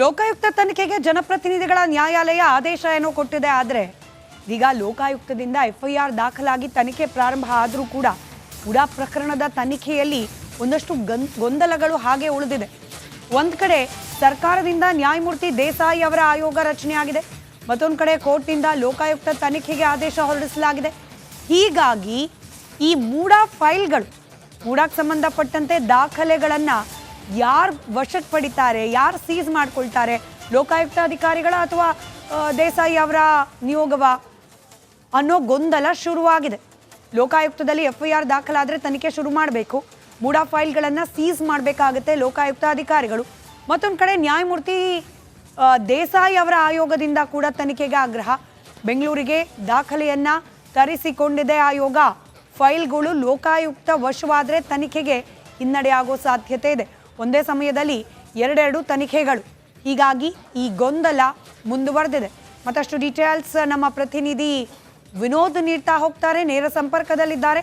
ಲೋಕಾಯುಕ್ತ ತನಿಖೆಗೆ ಜನಪ್ರತಿನಿಧಿಗಳ ನ್ಯಾಯಾಲಯ ಆದೇಶ ಏನೋ ಕೊಟ್ಟಿದೆ. ಆದರೆ ಈಗ ಲೋಕಾಯುಕ್ತದಿಂದ ಎಫ್ಐಆರ್ ದಾಖಲಾಗಿ ತನಿಖೆ ಪ್ರಾರಂಭ ಆದರೂ ಕೂಡ ಉಡಾ ಪ್ರಕರಣದ ತನಿಖೆಯಲ್ಲಿ ಒಂದಷ್ಟು ಗೊಂದಲಗಳು ಹಾಗೆ ಉಳಿದಿದೆ. ಒಂದು ಕಡೆ ಸರ್ಕಾರದಿಂದ ನ್ಯಾಯಮೂರ್ತಿ ದೇಸಾಯಿ ಅವರ ಆಯೋಗ ರಚನೆಯಾಗಿದೆ, ಮತ್ತೊಂದು ಕಡೆ ಕೋರ್ಟ್ನಿಂದ ಲೋಕಾಯುಕ್ತ ತನಿಖೆಗೆ ಆದೇಶ ಹೊರಡಿಸಲಾಗಿದೆ. ಹೀಗಾಗಿ ಈ ಫೈಲ್ಗಳು ಮೂಡಾಕ್ಕೆ ಸಂಬಂಧಪಟ್ಟಂತೆ ದಾಖಲೆಗಳನ್ನು ಯಾರು ವಶಕ್ಕೆ ಪಡಿತಾರೆ, ಯಾರು ಸೀಸ್ ಮಾಡ್ಕೊಳ್ತಾರೆ, ಲೋಕಾಯುಕ್ತ ಅಧಿಕಾರಿಗಳ ಅಥವಾ ದೇಸಾಯಿ ಅವರ ನಿಯೋಗವ ಅನ್ನೋ ಗೊಂದಲ ಶುರುವಾಗಿದೆ. ಲೋಕಾಯುಕ್ತದಲ್ಲಿ ಎಫ್ಐಆರ್ ದಾಖಲಾದರೆ ತನಿಖೆ ಶುರು ಮಾಡಬೇಕು, ಫೈಲ್ಗಳನ್ನು ಸೀಸ್ ಮಾಡಬೇಕಾಗುತ್ತೆ ಲೋಕಾಯುಕ್ತ ಅಧಿಕಾರಿಗಳು. ಮತ್ತೊಂದು ಕಡೆ ನ್ಯಾಯಮೂರ್ತಿ ದೇಸಾಯಿ ಅವರ ಆಯೋಗದಿಂದ ಕೂಡ ತನಿಖೆಗೆ ಆಗ್ರಹ. ಬೆಂಗಳೂರಿಗೆ ದಾಖಲೆಯನ್ನು ತರಿಸಿಕೊಂಡಿದೆ ಆಯೋಗ. ಫೈಲ್ಗಳು ಲೋಕಾಯುಕ್ತ ವಶವಾದರೆ ತನಿಖೆಗೆ ಹಿನ್ನಡೆಯಾಗೋ ಸಾಧ್ಯತೆ ಇದೆ. ಒಂದೇ ಸಮಯದಲ್ಲಿ ಎರಡೆರಡು ತನಿಖೆಗಳು, ಹೀಗಾಗಿ ಈ ಗೊಂದಲ ಮುಂದುವರೆದಿದೆ. ಮತ್ತಷ್ಟು ಡೀಟೇಲ್ಸ್ ನಮ್ಮ ಪ್ರತಿನಿಧಿ ವಿನೋದ್ ನೀಡ್ತಾ ಹೋಗ್ತಾರೆ. ನೇರ ಸಂಪರ್ಕದಲ್ಲಿದ್ದಾರೆ,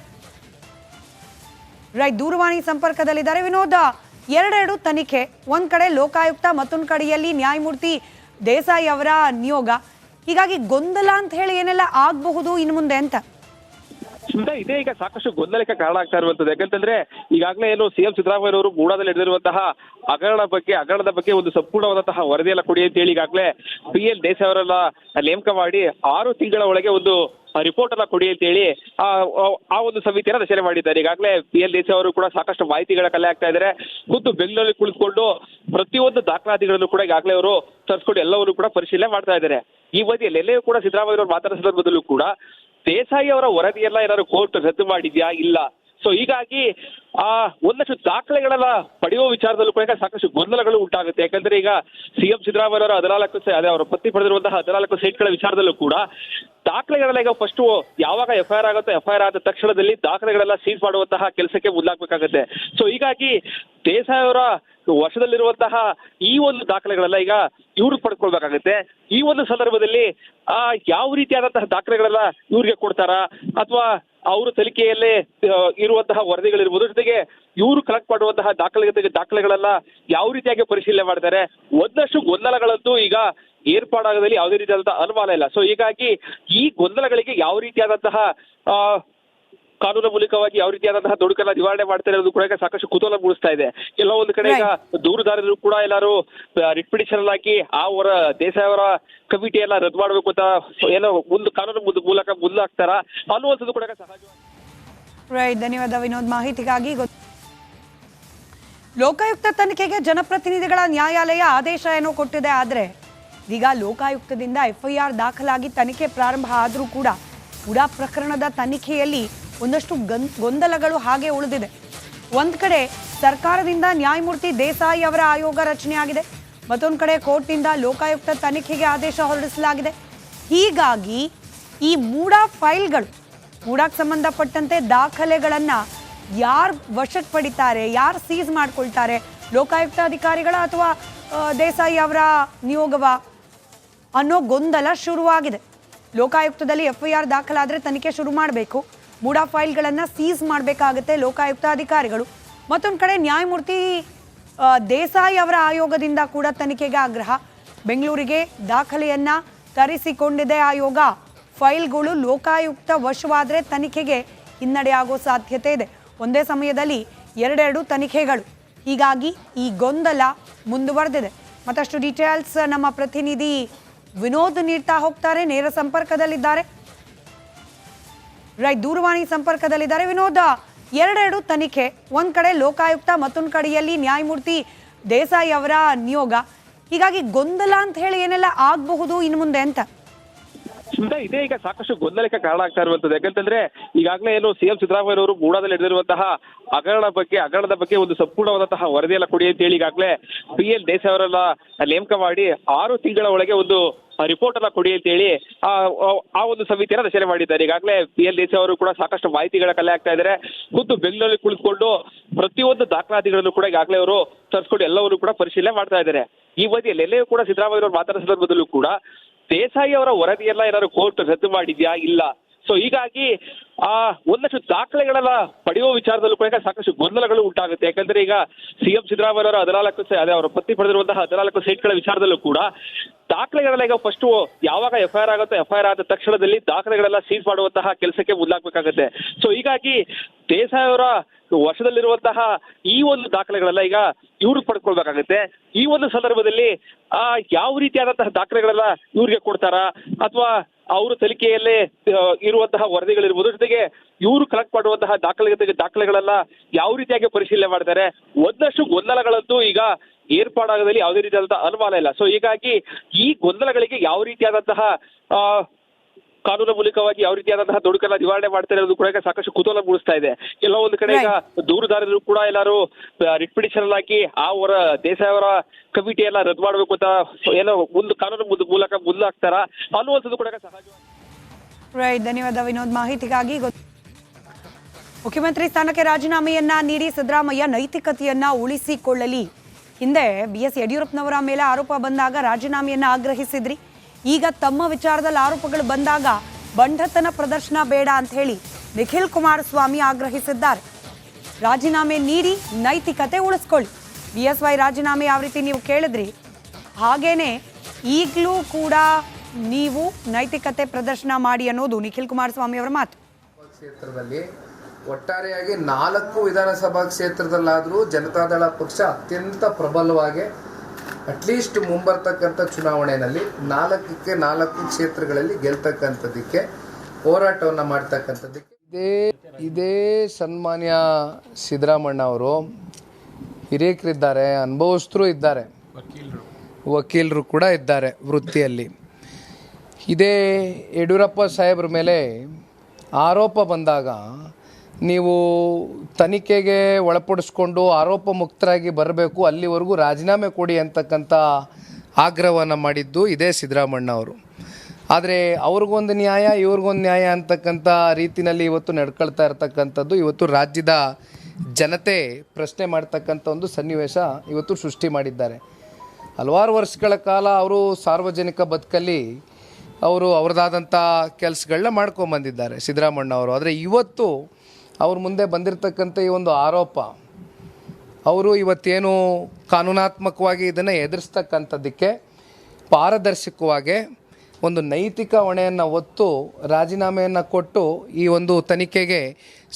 ದೂರವಾಣಿ ಸಂಪರ್ಕದಲ್ಲಿದ್ದಾರೆ. ವಿನೋದ, ಎರಡೆರಡು ತನಿಖೆ, ಒಂದ್ ಕಡೆ ಲೋಕಾಯುಕ್ತ, ಮತ್ತೊಂದು ಕಡೆಯಲ್ಲಿ ನ್ಯಾಯಮೂರ್ತಿ ದೇಸಾಯಿ ಅವರ ನಿಯೋಗ. ಹೀಗಾಗಿ ಗೊಂದಲ ಅಂತ ಹೇಳಿ ಏನೆಲ್ಲ ಆಗಬಹುದು ಇನ್ನು ಮುಂದೆ ಅಂತ? ಇದೇ ಈಗ ಸಾಕಷ್ಟು ಗೊಂದಲಕ್ಕೆ ಕಾರಣ ಆಗ್ತಾ ಇರುವಂತದ್ದು. ಯಾಕಂತಂದ್ರೆ ಈಗಾಗಲೇ ಏನು ಸಿಎಂ ಸಿದ್ದರಾಮಯ್ಯ ಅವರು ಮೂಡಾದಲ್ಲಿ ನಡೆದಿರುವಂತಹ ಹಗರಣದ ಬಗ್ಗೆ ಒಂದು ಸಂಪೂರ್ಣವಾದಂತಹ ವರದಿಯೆಲ್ಲ ಕೊಡಿ ಅಂತ ಹೇಳಿ ಈಗಾಗಲೇ PL ದೇಸಾಯಿ ಅವರೆಲ್ಲ ನೇಮಕ ಮಾಡಿ 6 ತಿಂಗಳ ಒಳಗೆ ಒಂದು ರಿಪೋರ್ಟ್ ಅನ್ನ ಕೊಡಿ ಅಂತ ಹೇಳಿ ಆ ಒಂದು ಸಮಿತಿಯನ್ನ ರಚನೆ ಮಾಡಿದ್ದಾರೆ. ಈಗಾಗಲೇ PL ದೇಸಾಯಿ ಅವರು ಕೂಡ ಸಾಕಷ್ಟು ಮಾಹಿತಿಗಳ ಕಲೆ ಆಗ್ತಾ ಇದ್ದಾರೆ. ಖುದ್ದು ಬೆಂಗಳೂರಲ್ಲಿ ಕುಳಿತುಕೊಂಡು ಪ್ರತಿಯೊಂದು ದಾಖಲಾತಿಗಳನ್ನು ಕೂಡ ಈಗಾಗಲೇ ಅವರು ತರಿಸ್ಕೊಂಡು ಎಲ್ಲವರು ಕೂಡ ಪರಿಶೀಲನೆ ಮಾಡ್ತಾ ಇದ್ದಾರೆ. ಈ ಅವಧಿಯಲ್ಲಿ ಎಲ್ಲವೂ ಕೂಡ ಸಿದ್ದರಾಮಯ್ಯ ಅವರು ಮಾತಾಡೋ ಸಂದರ್ಭದಲ್ಲೂ ಕೂಡ ದೇಸಾಯಿ ಅವರ ವರದಿಯೆಲ್ಲ ಏನಾದ್ರು ಕೋರ್ಟ್ ರದ್ದು ಮಾಡಿದ್ಯಾ, ಇಲ್ಲ. ಸೊ ಹೀಗಾಗಿ ಒಂದಷ್ಟು ದಾಖಲೆಗಳೆಲ್ಲ ಪಡೆಯುವ ವಿಚಾರದಲ್ಲೂ ಕೂಡ ಸಾಕಷ್ಟು ಗೊಂದಲಗಳು ಉಂಟಾಗುತ್ತೆ. ಯಾಕಂದ್ರೆ ಈಗ ಸಿಎಂ ಸಿದ್ದರಾಮಯ್ಯ ಅವರ 14 ಅವರ ಪತ್ನಿ ಪಡೆದಿರುವಂತಹ 14 ಸೈಟ್ಗಳ ವಿಚಾರದಲ್ಲೂ ಕೂಡ ದಾಖಲೆಗಳೆಲ್ಲ ಈಗ ಫಸ್ಟ್ ಯಾವಾಗ ಎಫ್ಐಆರ್ ಆಗುತ್ತೆ, ಎಫ್ಐಆರ್ ಆದ ತಕ್ಷಣದಲ್ಲಿ ದಾಖಲೆಗಳೆಲ್ಲ ಸೀಸ್ ಮಾಡುವಂತಹ ಕೆಲಸಕ್ಕೆ ಮುಂದಾಗಬೇಕಾಗುತ್ತೆ. ಸೊ ಹೀಗಾಗಿ ದೇಸಾಯಿ ಅವರ ವಶದಲ್ಲಿರುವಂತಹ ಈ ಒಂದು ದಾಖಲೆಗಳೆಲ್ಲ ಈಗ ಇವ್ರು ಪಡ್ಕೊಳ್ಬೇಕಾಗುತ್ತೆ. ಈ ಒಂದು ಸಂದರ್ಭದಲ್ಲಿ ಯಾವ ರೀತಿಯಾದಂತಹ ದಾಖಲೆಗಳೆಲ್ಲ ಇವ್ರಿಗೆ ಕೊಡ್ತಾರಾ, ಅಥವಾ ಅವರು ತನಿಖೆಯಲ್ಲೇ ಇರುವಂತಹ ವರದಿಗಳಿರ್ಬೋದು, ಜೊತೆಗೆ ಇವರು ಕಲೆಕ್ಟ್ ಮಾಡುವಂತಹ ದಾಖಲೆಗಳೆಲ್ಲ ಯಾವ ರೀತಿಯಾಗಿ ಪರಿಶೀಲನೆ ಮಾಡ್ತಾರೆ, ಒಂದಷ್ಟು ಗೊಂದಲಗಳಂತೂ ಈಗ ಏರ್ಪಾಡಾಗದಲ್ಲಿ ಯಾವುದೇ ರೀತಿಯಾದಂತಹ ಅನುಮಾನ ಇಲ್ಲ. ಸೊ ಹೀಗಾಗಿ ಈ ಗೊಂದಲಗಳಿಗೆ ಯಾವ ರೀತಿಯಾದಂತಹ ಕಾನೂನು ಮೂಲಕವಾಗಿ ಯಾವ ರೀತಿಯಾದಂತಹ ತೊಡಕನ್ನ ನಿವಾರಣೆ ಮಾಡ್ತಾರೆ ಅನ್ನೋದು ಕೂಡ ಸಾಕಷ್ಟು ಕುತೂಹಲ ಮೂಡಿಸ್ತಾ ಇದೆ. ಎಲ್ಲ ಒಂದು ಕಡೆ ಈಗ ದೂರುದಾರರು ಕೂಡ ಎಲ್ಲರೂ ರಿಟ್ ಪಿಟಿಷನ್ ಹಾಕಿ ದೇಸಾಯಿ ಅವರ ಕಮಿಟಿ ಎಲ್ಲ ರದ್ದು ಮಾಡಬೇಕು ಅಂತ ಏನೋ ಒಂದು ಕಾನೂನು ಮೂಲಕ ಮುಂದಾಗ್ತಾರ ಅನ್ನುವಂಥದ್ದು ಕೂಡ ಸಹಜವಾಗಿ. ಧನ್ಯವಾದ ವಿನೋದ್ ಮಾಹಿತಿಗಾಗಿ. ಲೋಕಾಯುಕ್ತ ತನಿಖೆಗೆ ಜನಪ್ರತಿನಿಧಿಗಳ ನ್ಯಾಯಾಲಯ ಆದೇಶ ಏನೋ ಕೊಟ್ಟಿದೆ. ಆದರೆ ಈಗ ಲೋಕಾಯುಕ್ತದಿಂದ ಎಫ್ಐಆರ್ ದಾಖಲಾಗಿ ತನಿಖೆ ಪ್ರಾರಂಭ ಆದರೂ ಕೂಡ ಉಡಾ ಪ್ರಕರಣದ ತನಿಖೆಯಲ್ಲಿ ಒಂದಷ್ಟು ಗೊಂದಲಗಳು ಹಾಗೆ ಉಳಿದಿದೆ. ಒಂದು ಕಡೆ ಸರ್ಕಾರದಿಂದ ನ್ಯಾಯಮೂರ್ತಿ ದೇಸಾಯಿ ಅವರ ಆಯೋಗ ರಚನೆಯಾಗಿದೆ, ಮತ್ತೊಂದು ಕಡೆ ಕೋರ್ಟ್ನಿಂದ ಲೋಕಾಯುಕ್ತ ತನಿಖೆಗೆ ಆದೇಶ ಹೊರಡಿಸಲಾಗಿದೆ. ಹೀಗಾಗಿ ಈ ಫೈಲ್ಗಳು ಮೂಡಾಕ್ಕೆ ಸಂಬಂಧಪಟ್ಟಂತೆ ದಾಖಲೆಗಳನ್ನು ಯಾರು ವಶಕ್ಕೆ ಪಡಿತಾರೆ, ಯಾರು ಸೀಸ್ ಮಾಡ್ಕೊಳ್ತಾರೆ, ಲೋಕಾಯುಕ್ತ ಅಧಿಕಾರಿಗಳ ಅಥವಾ ದೇಸಾಯಿ ಅವರ ನಿಯೋಗವ ಅನ್ನೋ ಗೊಂದಲ ಶುರುವಾಗಿದೆ. ಲೋಕಾಯುಕ್ತದಲ್ಲಿ ಎಫ್ಐಆರ್ ದಾಖಲಾದರೆ ತನಿಖೆ ಶುರು ಮಾಡಬೇಕು, ಫೈಲ್ಗಳನ್ನು ಸೀಸ್ ಮಾಡಬೇಕಾಗುತ್ತೆ ಲೋಕಾಯುಕ್ತ ಅಧಿಕಾರಿಗಳು. ಮತ್ತೊಂದು ಕಡೆ ನ್ಯಾಯಮೂರ್ತಿ ದೇಸಾಯಿ ಅವರ ಆಯೋಗದಿಂದ ಕೂಡ ತನಿಖೆಗೆ ಆಗ್ರಹ. ಬೆಂಗಳೂರಿಗೆ ದಾಖಲೆಯನ್ನು ತರಿಸಿಕೊಂಡಿದೆ ಆಯೋಗ. ಫೈಲ್ಗಳು ಲೋಕಾಯುಕ್ತ ವಶವಾದರೆ ತನಿಖೆಗೆ ಹಿನ್ನಡೆಯಾಗೋ ಸಾಧ್ಯತೆ ಇದೆ. ಒಂದೇ ಸಮಯದಲ್ಲಿ ಎರಡೆರಡು ತನಿಖೆಗಳು, ಹೀಗಾಗಿ ಈ ಗೊಂದಲ ಮುಂದುವರೆದಿದೆ. ಮತ್ತಷ್ಟು ಡೀಟೇಲ್ಸ್ ನಮ್ಮ ಪ್ರತಿನಿಧಿ ವಿನೋದ್ ನೀಡ್ತಾ ಹೋಗ್ತಾರೆ. ನೇರ ಸಂಪರ್ಕದಲ್ಲಿದ್ದಾರೆ, ದೂರವಾಣಿ ಸಂಪರ್ಕದಲ್ಲಿದ್ದಾರೆ. ವಿನೋದ, ಎರಡೆರಡು ತನಿಖೆ, ಒಂದ್ ಕಡೆ ಲೋಕಾಯುಕ್ತ, ಮತ್ತೊಂದು ಕಡೆಯಲ್ಲಿ ನ್ಯಾಯಮೂರ್ತಿ ದೇಸಾಯಿ ಅವರ ನಿಯೋಗ. ಹೀಗಾಗಿ ಗೊಂದಲ ಅಂತ ಹೇಳಿ ಏನೆಲ್ಲ ಆಗಬಹುದು ಇನ್ನು ಮುಂದೆ ಅಂತ? ಇದೇ ಈಗ ಸಾಕಷ್ಟು ಗೊಂದಲಕ್ಕೆ ಕಾರಣ ಆಗ್ತಾ ಇರುವಂತದ್ದು. ಯಾಕಂತಂದ್ರೆ ಈಗಾಗಲೇ ಏನು ಸಿಎಂ ಸಿದ್ದರಾಮಯ್ಯ ಅವರು ಮೂಡಾದಲ್ಲಿ ನಡೆದಿರುವಂತಹ ಹಗರಣದ ಬಗ್ಗೆ ಒಂದು ಸಂಪೂರ್ಣವಾದಂತಹ ವರದಿಯೆಲ್ಲ ಕೊಡಿ ಅಂತ ಹೇಳಿ ಈಗಾಗಲೇ PL ದೇಸಾಯಿ ಅವರೆಲ್ಲ ನೇಮಕ ಮಾಡಿ 6 ತಿಂಗಳ ಒಳಗೆ ಒಂದು ರಿಪೋರ್ಟ್ ಅನ್ನ ಕೊಡಿ ಅಂತ ಹೇಳಿ ಆ ಒಂದು ಸಮಿತಿಯನ್ನ ರಚನೆ ಮಾಡಿದ್ದಾರೆ. ಈಗಾಗಲೇ PL ದೇಸಾಯಿ ಅವರು ಕೂಡ ಸಾಕಷ್ಟು ಮಾಹಿತಿಗಳ ಕಲೆ ಆಗ್ತಾ ಇದ್ದಾರೆ. ಖುದ್ದು ಬೆಂಗಳೂರಲ್ಲಿ ಕುಳಿತುಕೊಂಡು ಪ್ರತಿಯೊಂದು ದಾಖಲಾತಿಗಳನ್ನು ಕೂಡ ಈಗಾಗಲೇ ಅವರು ತರಿಸ್ಕೊಂಡು ಎಲ್ಲವರು ಕೂಡ ಪರಿಶೀಲನೆ ಮಾಡ್ತಾ ಇದ್ದಾರೆ. ಈ ಅವಧಿಯಲ್ಲಿ ಎಲ್ಲವೂ ಕೂಡ ಸಿದ್ದರಾಮಯ್ಯ ಅವರು ಮಾತಾಡೋ ಸಂದರ್ಭದಲ್ಲೂ ಕೂಡ ದೇಸಾಯಿ ಅವರ ವರದಿಯೆಲ್ಲ ಏನಾದ್ರು ಕೋರ್ಟ್ ರದ್ದು ಮಾಡಿದ್ಯಾ, ಇಲ್ಲ. ಸೊ ಹೀಗಾಗಿ ಒಂದಷ್ಟು ದಾಖಲೆಗಳೆಲ್ಲ ಪಡೆಯುವ ವಿಚಾರದಲ್ಲೂ ಕೂಡ ಸಾಕಷ್ಟು ಗೊಂದಲಗಳು ಉಂಟಾಗುತ್ತೆ. ಯಾಕಂದ್ರೆ ಈಗ ಸಿಎಂ ಸಿದ್ದರಾಮಯ್ಯ ಅವರ 14 ಅವರ ಪತ್ನಿ ಪಡೆದಿರುವಂತಹ 14 ಸೈಟ್ಗಳ ವಿಚಾರದಲ್ಲೂ ಕೂಡ ದಾಖಲೆಗಳೆಲ್ಲ ಈಗ ಫಸ್ಟ್ ಯಾವಾಗ ಎಫ್ಐಆರ್ ಆಗುತ್ತೋ ಎಫ್ಐಆರ್ ಆದ ತಕ್ಷಣದಲ್ಲಿ ದಾಖಲೆಗಳೆಲ್ಲ ಸೀಸ್ ಮಾಡುವಂತಹ ಕೆಲಸಕ್ಕೆ ಮುಂದಾಗಬೇಕಾಗುತ್ತೆ. ಸೊ ಹೀಗಾಗಿ ದೇಸಾಯಿ ಅವರ ವಶದಲ್ಲಿರುವಂತಹ ಈ ಒಂದು ದಾಖಲೆಗಳೆಲ್ಲ ಈಗ ಇವ್ರು ಪಡ್ಕೊಳ್ಬೇಕಾಗುತ್ತೆ. ಈ ಒಂದು ಸಂದರ್ಭದಲ್ಲಿ ಯಾವ ರೀತಿಯಾದಂತಹ ದಾಖಲೆಗಳೆಲ್ಲ ಇವ್ರಿಗೆ ಕೊಡ್ತಾರಾ ಅಥವಾ ಅವರು ತನಿಖೆಯಲ್ಲೇ ಇರುವಂತಹ ವರದಿಗಳಿರ್ಬೋದು, ಜೊತೆಗೆ ಇವರು ಕಲೆಕ್ಟ್ ಮಾಡುವಂತಹ ದಾಖಲೆಗಳೆಲ್ಲ ಯಾವ ರೀತಿಯಾಗಿ ಪರಿಶೀಲನೆ ಮಾಡ್ತಾರೆ, ಒಂದಷ್ಟು ಗೊಂದಲಗಳಂತೂ ಈಗ ಏರ್ಪಾಡಾಗದಲ್ಲಿ ಯಾವುದೇ ರೀತಿಯಾದಂತಹ ಅನುಮಾನ ಇಲ್ಲ. ಸೊ ಹೀಗಾಗಿ ಈ ಗೊಂದಲಗಳಿಗೆ ಯಾವ ರೀತಿಯಾದಂತಹ ಕಾನೂನು ಮೂಲಕವಾಗಿ ಯಾವ ರೀತಿಯಾದಂತಹ ದುಡುಕನ್ನ ನಿವಾರಣೆ ಮಾಡ್ತಾರೆ ಅನ್ನೋದು ಕೂಡ ಸಾಕಷ್ಟು ಕುತೂಹಲ ಮೂಡಿಸ್ತಾ ಇದೆ. ಎಲ್ಲೋ ಒಂದು ಕಡೆ ಈಗ ದೂರುದಾರರು ಕೂಡ ಎಲ್ಲರೂ ರಿಟ್ ಪಿಟಿಷನ್ ಹಾಕಿ ಅವರ ದೇಸಾಯಿ ಅವರ ಕಮಿಟಿ ಎಲ್ಲ ರದ್ದು ಮಾಡಬೇಕು ಅಂತ ಏನೋ ಒಂದು ಕಾನೂನು ಮೂಲಕ ಮುಂದಾಗ್ತಾರ ಅನ್ನುವಂಥದ್ದು ಕೂಡ ಸಹಜವಾಗಿ. ಧನ್ಯವಾದ ವಿನೋದ್ ಮಾಹಿತಿಗಾಗಿ. ಮುಖ್ಯಮಂತ್ರಿ ಸ್ಥಾನಕ್ಕೆ ರಾಜೀನಾಮೆಯನ್ನ ನೀಡಿ ಸಿದ್ದರಾಮಯ್ಯ ನೈತಿಕತೆಯನ್ನ ಉಳಿಸಿಕೊಳ್ಳಲಿ. ಹಿಂದೆ BS ಯಡಿಯೂರಪ್ಪನವರ ಮೇಲೆ ಆರೋಪ ಬಂದಾಗ ರಾಜೀನಾಮೆಯನ್ನ ಆಗ್ರಹಿಸಿದ್ರಿ. ಈಗ ತಮ್ಮ ವಿಚಾರದಲ್ಲಿ ಆರೋಪಗಳು ಬಂದಾಗ ಬಂಡತನ ಪ್ರದರ್ಶನ ಬೇಡ ಅಂತ ಹೇಳಿ ನಿಖಿಲ್ ಕುಮಾರಸ್ವಾಮಿ ಆಗ್ರಹಿಸಿದ್ದಾರೆ. ರಾಜೀನಾಮೆ ನೀಡಿ ನೈತಿಕತೆ ಉಳಿಸ್ಕೊಳ್ಳಿ. BSY ರಾಜೀನಾಮೆ ಯಾವ ರೀತಿ ನೀವು ಕೇಳಿದ್ರಿ, ಹಾಗೇನೆ ಈಗಲೂ ಕೂಡ ನೀವು ನೈತಿಕತೆ ಪ್ರದರ್ಶನ ಮಾಡಿ ಅನ್ನೋದು ನಿಖಿಲ್ ಕುಮಾರಸ್ವಾಮಿ ಅವರ ಮಾತು. ಕ್ಷೇತ್ರದಲ್ಲಿ ಒಟ್ಟಾರೆಯಾಗಿ 4 ವಿಧಾನಸಭಾ ಕ್ಷೇತ್ರದಲ್ಲಾದರೂ ಜನತಾದಳ ಪಕ್ಷ ಅತ್ಯಂತ ಪ್ರಬಲವಾಗಿ ಅಟ್ಲೀಸ್ಟ್ ಮುಂಬರ್ತಕ್ಕಂಥ ಚುನಾವಣೆಯಲ್ಲಿ 4ಕ್ಕೆ 4 ಕ್ಷೇತ್ರಗಳಲ್ಲಿ ಗೆಲ್ತಕ್ಕಂಥದ್ದಕ್ಕೆ ಹೋರಾಟವನ್ನು ಮಾಡ್ತಕ್ಕಂಥದ್ದಕ್ಕೆ ಇದೇ ಸನ್ಮಾನ್ಯ ಸಿದ್ದರಾಮಣ್ಣ ಅವರು ಹಿರಿಯರಿದ್ದಾರೆ, ಅನುಭವಸ್ಥರು ಇದ್ದಾರೆ, ವಕೀಲರು ಕೂಡ ಇದ್ದಾರೆ ವೃತ್ತಿಯಲ್ಲಿ. ಇದೇ ಯಡಿಯೂರಪ್ಪ ಸಾಹೇಬ್ರ ಮೇಲೆ ಆರೋಪ ಬಂದಾಗ ನೀವು ತನಿಖೆಗೆ ಒಳಪಡಿಸ್ಕೊಂಡು ಆರೋಪ ಮುಕ್ತರಾಗಿ ಬರಬೇಕು, ಅಲ್ಲಿವರೆಗೂ ರಾಜೀನಾಮೆ ಕೊಡಿ ಅಂತಕ್ಕಂಥ ಆಗ್ರಹವನ್ನು ಮಾಡಿದ್ದು ಇದೇ ಸಿದ್ದರಾಮಣ್ಣ ಅವರು. ಆದರೆ ಅವ್ರಿಗೊಂದು ನ್ಯಾಯ ಇವ್ರಿಗೊಂದು ನ್ಯಾಯ ಅಂತಕ್ಕಂಥ ರೀತಿಯಲ್ಲಿ ಇವತ್ತು ನಡ್ಕೊಳ್ತಾ ಇರ್ತಕ್ಕಂಥದ್ದು ಇವತ್ತು ರಾಜ್ಯದ ಜನತೆ ಪ್ರಶ್ನೆ ಮಾಡ್ತಕ್ಕಂಥ ಒಂದು ಸನ್ನಿವೇಶ ಇವತ್ತು ಸೃಷ್ಟಿ ಮಾಡಿದ್ದಾರೆ. ಹಲವಾರು ವರ್ಷಗಳ ಕಾಲ ಅವರು ಸಾರ್ವಜನಿಕ ಬದುಕಲ್ಲಿ ಅವರು ಅವ್ರದ್ದಾದಂಥ ಕೆಲಸಗಳನ್ನ ಮಾಡ್ಕೊಂಬಂದಿದ್ದಾರೆ ಸಿದ್ದರಾಮಣ್ಣ ಅವರು. ಆದರೆ ಇವತ್ತು ಅವ್ರ ಮುಂದೆ ಬಂದಿರತಕ್ಕಂಥ ಈ ಒಂದು ಆರೋಪ, ಅವರು ಇವತ್ತೇನು ಕಾನೂನಾತ್ಮಕವಾಗಿ ಇದನ್ನು ಎದುರಿಸ್ತಕ್ಕಂಥದ್ದಕ್ಕೆ ಪಾರದರ್ಶಕವಾಗಿ ಒಂದು ನೈತಿಕ ಹೊಣೆಯನ್ನು ಹೊತ್ತು ರಾಜೀನಾಮೆಯನ್ನು ಕೊಟ್ಟು ಈ ಒಂದು ತನಿಖೆಗೆ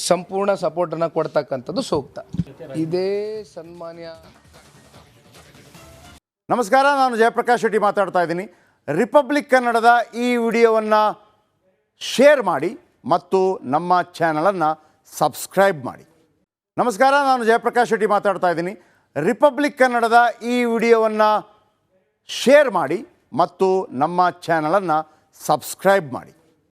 ಸಂಪೂರ್ಣ ಸಪೋರ್ಟನ್ನು ಕೊಡ್ತಕ್ಕಂಥದ್ದು ಸೂಕ್ತ. ಇದೇ ಸನ್ಮಾನ್ಯ ನಮಸ್ಕಾರ, ನಾನು ಜಯಪ್ರಕಾಶ್ ಶೆಟ್ಟಿ ಮಾತಾಡ್ತಾ ಇದ್ದೀನಿ. ರಿಪಬ್ಲಿಕ್ ಕನ್ನಡದ ಈ ವಿಡಿಯೋವನ್ನು ಶೇರ್ ಮಾಡಿ ಮತ್ತು ನಮ್ಮ ಚಾನಲನ್ನು ಸಬ್ಸ್ಕ್ರೈಬ್ ಮಾಡಿ. ನಮಸ್ಕಾರ, ನಾನು ಜಯಪ್ರಕಾಶ್ ಶೆಟ್ಟಿ ಮಾತಾಡ್ತಾ ಇದ್ದೀನಿ. ರಿಪಬ್ಲಿಕ್ ಕನ್ನಡದ ಈ ವಿಡಿಯೋವನ್ನು ಶೇರ್ ಮಾಡಿ ಮತ್ತು ನಮ್ಮ ಚಾನಲನ್ನು ಸಬ್ಸ್ಕ್ರೈಬ್ ಮಾಡಿ.